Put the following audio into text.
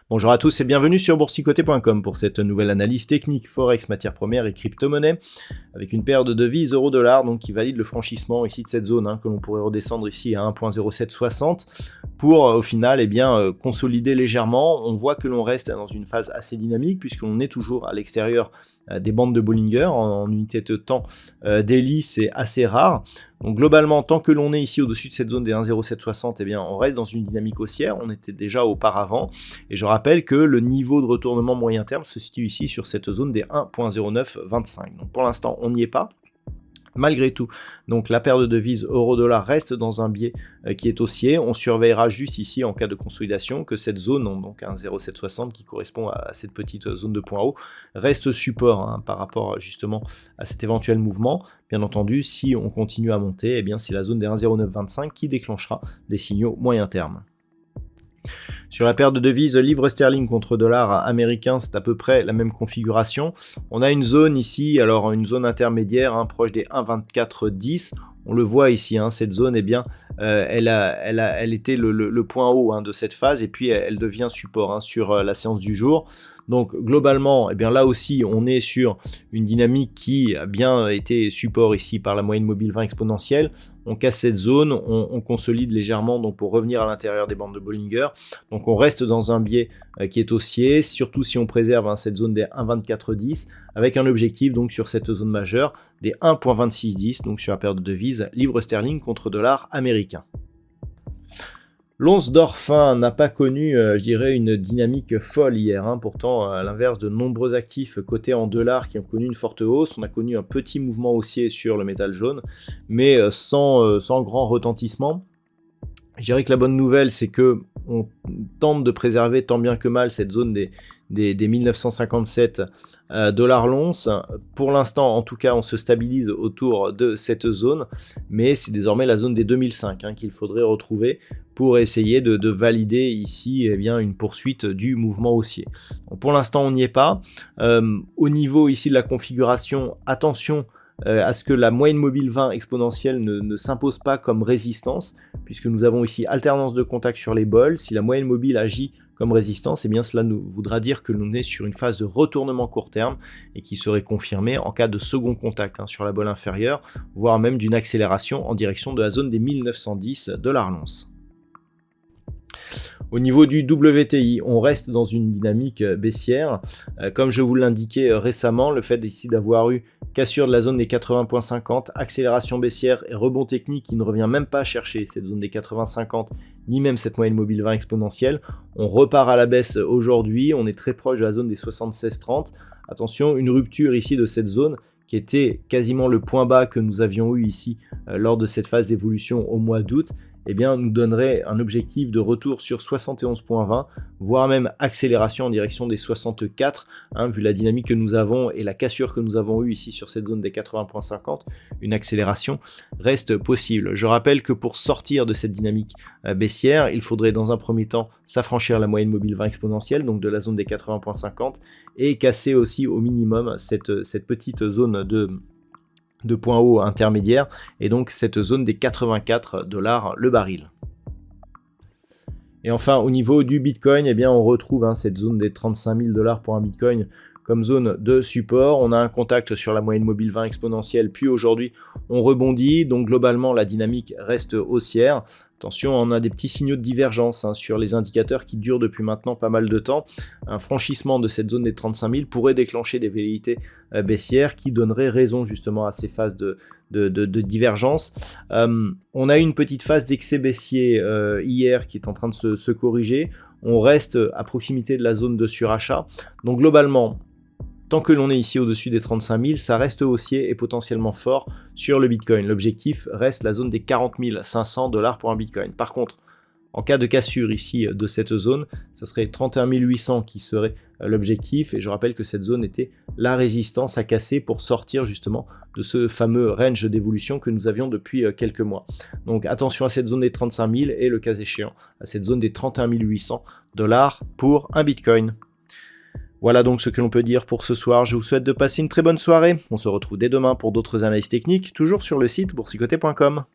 Bonjour à tous et bienvenue sur boursicoté.com pour cette nouvelle analyse technique forex, matières premières et crypto-monnaie avec une paire de devises euro-dollar donc qui valide le franchissement ici de cette zone que l'on pourrait redescendre ici à 1.0760 pour au final consolider légèrement. On voit que l'on reste dans une phase assez dynamique puisque l'on est toujours à l'extérieur des bandes de Bollinger en unité de temps daily, c'est assez rare. Donc globalement, tant que l'on est ici au-dessus de cette zone des 1.0760, on reste dans une dynamique haussière, on était déjà auparavant, et je rappelle que le niveau de retournement moyen terme se situe ici sur cette zone des 1.0925. Donc pour l'instant, on n'y est pas. Malgré tout, donc la paire de devises euro-dollar reste dans un biais qui est haussier. On surveillera juste ici en cas de consolidation que cette zone, donc 1,0760 qui correspond à cette petite zone de point haut, reste support par rapport justement à cet éventuel mouvement. Bien entendu, si on continue à monter, c'est la zone des 1,0925 qui déclenchera des signaux moyen terme. Sur la paire de devises livre sterling contre dollar américain, c'est à peu près la même configuration. On a une zone ici, alors une zone intermédiaire proche des 1,2410. On le voit ici, cette zone, elle était le point haut de cette phase et puis elle devient support sur la séance du jour. Donc globalement, là aussi, on est sur une dynamique qui a bien été support ici par la moyenne mobile 20 exponentielle. On casse cette zone, on consolide légèrement donc pour revenir à l'intérieur des bandes de Bollinger. Donc on reste dans un biais qui est haussier, surtout si on préserve cette zone des 1,2410 avec un objectif donc sur cette zone majeure des 1,2610 donc sur la paire de devises livre sterling contre dollar américain. L'once d'or fin n'a pas connu, une dynamique folle hier. Pourtant, à l'inverse de nombreux actifs cotés en dollars qui ont connu une forte hausse, on a connu un petit mouvement haussier sur le métal jaune, mais sans grand retentissement. Je dirais que la bonne nouvelle, c'est que on tente de préserver tant bien que mal cette zone des 1957 dollars l'once. Pour l'instant, en tout cas, on se stabilise autour de cette zone, mais c'est désormais la zone des 2005 qu'il faudrait retrouver pour essayer de valider ici une poursuite du mouvement haussier. Donc, pour l'instant, on n'y est pas. Au niveau ici de la configuration, attention à ce que la moyenne mobile 20 exponentielle ne s'impose pas comme résistance, puisque nous avons ici alternance de contact sur les bols. Si la moyenne mobile agit comme résistance, cela nous voudra dire que l'on est sur une phase de retournement court terme et qui serait confirmée en cas de second contact sur la bolle inférieure, voire même d'une accélération en direction de la zone des 1910 dollars l'once. Au niveau du WTI, on reste dans une dynamique baissière. Comme je vous l'indiquais récemment, le fait ici d'avoir eu cassure de la zone des 80.50, accélération baissière et rebond technique qui ne revient même pas chercher cette zone des 80.50, ni même cette moyenne mobile 20 exponentielle. On repart à la baisse aujourd'hui, on est très proche de la zone des 76.30. Attention, une rupture ici de cette zone qui était quasiment le point bas que nous avions eu ici lors de cette phase d'évolution au mois d'août, nous donnerait un objectif de retour sur 71.20, voire même accélération en direction des 64, vu la dynamique que nous avons et la cassure que nous avons eue ici sur cette zone des 80.50, une accélération reste possible. Je rappelle que pour sortir de cette dynamique baissière, il faudrait dans un premier temps s'affranchir la moyenne mobile 20 exponentielle, donc de la zone des 80.50, et casser aussi au minimum cette petite zone de point haut intermédiaire et donc cette zone des 84 dollars le baril. Et enfin au niveau du Bitcoin, on retrouve cette zone des 35 000 dollars pour un Bitcoin comme zone de support. On a un contact sur la moyenne mobile 20 exponentielle, puis aujourd'hui on rebondit, donc globalement la dynamique reste haussière. Attention, on a des petits signaux de divergence sur les indicateurs qui durent depuis maintenant pas mal de temps. Un franchissement de cette zone des 35 000 pourrait déclencher des velléités baissières qui donneraient raison justement à ces phases de divergence. On a eu une petite phase d'excès baissier hier qui est en train de se corriger. On reste à proximité de la zone de surachat. Donc globalement, tant que l'on est ici au-dessus des 35 000, ça reste haussier et potentiellement fort sur le Bitcoin. L'objectif reste la zone des 40 500 dollars pour un Bitcoin. Par contre, En cas de cassure ici de cette zone, ça serait 31 800 qui serait l'objectif, et je rappelle que cette zone était la résistance à casser pour sortir justement de ce fameux range d'évolution que nous avions depuis quelques mois. Donc attention à cette zone des 35 000 et le cas échéant à cette zone des 31 800 $ pour un Bitcoin. Voilà donc ce que l'on peut dire pour ce soir. Je vous souhaite de passer une très bonne soirée. On se retrouve dès demain pour d'autres analyses techniques, toujours sur le site boursicoté.com.